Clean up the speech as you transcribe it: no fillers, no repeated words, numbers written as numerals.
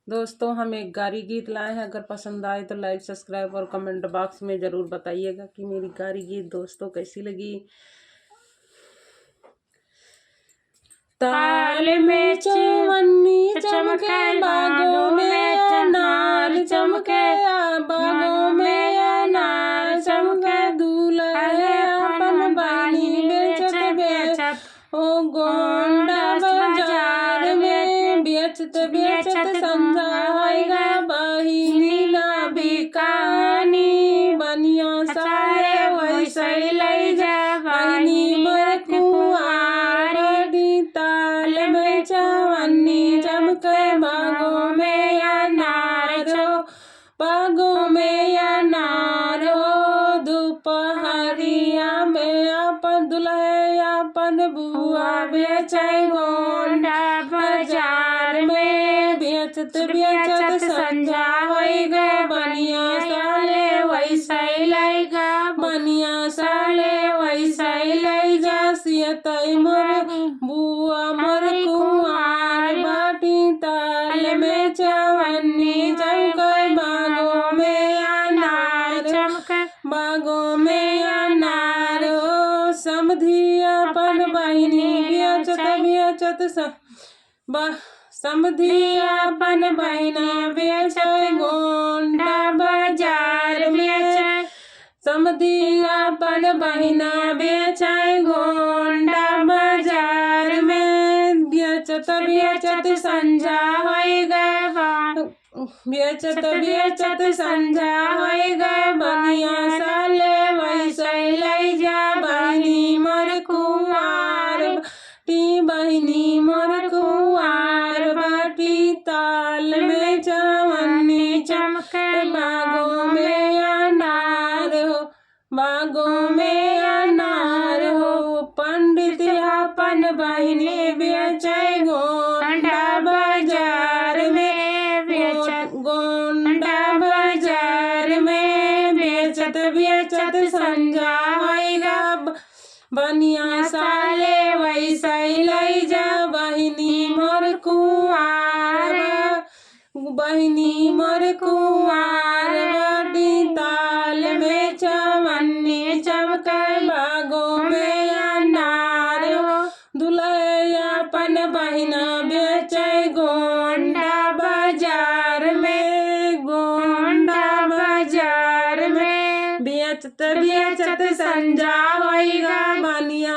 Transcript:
दोस्तों हम एक गारी गीत लाए हैं, अगर पसंद आए तो लाइक सब्सक्राइब और कमेंट बॉक्स में ज़रूर बताइएगा कि मेरी गारी गीत दोस्तों कैसी लगी। ताल में चवन्नी चमके बागों में अनार चमके, बागों में अनार चमके, दूल्हा है अपन बहिनी बेचत ओ गोंडा बाजार में, बेचत बेचत संझा होएगा बहिनी ना बिकानी, बनिया साले वैसे ले जा बहिनी मोर कुंवार, ताल में चवन्नी चमके बागों में अनारो, बागों में अनारो, दोपहरिया में अपन दुल्हे अपन बुआ बेचे गोंडा बाजार में, बेचत बेचत संझा होएगा बनिया साले वैसे लेगा, बनिया साले वैसे ले जा सियतई मोर बुआ मोर कुंवार बाटी, ताल में चवन्नी चमके बागों में अनार चमके, बागों में अनार हो, समधी अपन बहिनी बेचत बेचत समधी अपन बहिनी बेचे गोंडा बाजार में, समधी अपन बहिना बेचे गोंडा बाजार में, बेचत बेचत संझा होएगा, बेचत बेचत संझा होएगा बनिया साले वैसे ले जा बहिनी मोर कुंवार बाटी, बहिनी मोर कुंवार बाटी, ताल में चवन्नी चमके बागों में अनार हो, बागों में अनार हो, पंडित अपन बहिनी बेचे गोंडा बाजार में, गोंडा बाजार में, बेचत बेचत संझा होएगा बनिया साले वैसे ले जा बहिनी मोर कुंवार, बहिनी मोर कुंवार बाटी, ताल में चवन्नी चमके बागों में अनार हो, दुल्हे अपन बहिना बेचे गोंडा बाजार में, गोंडा बाजार में, बेचत बेचत संझा होएगा बनिया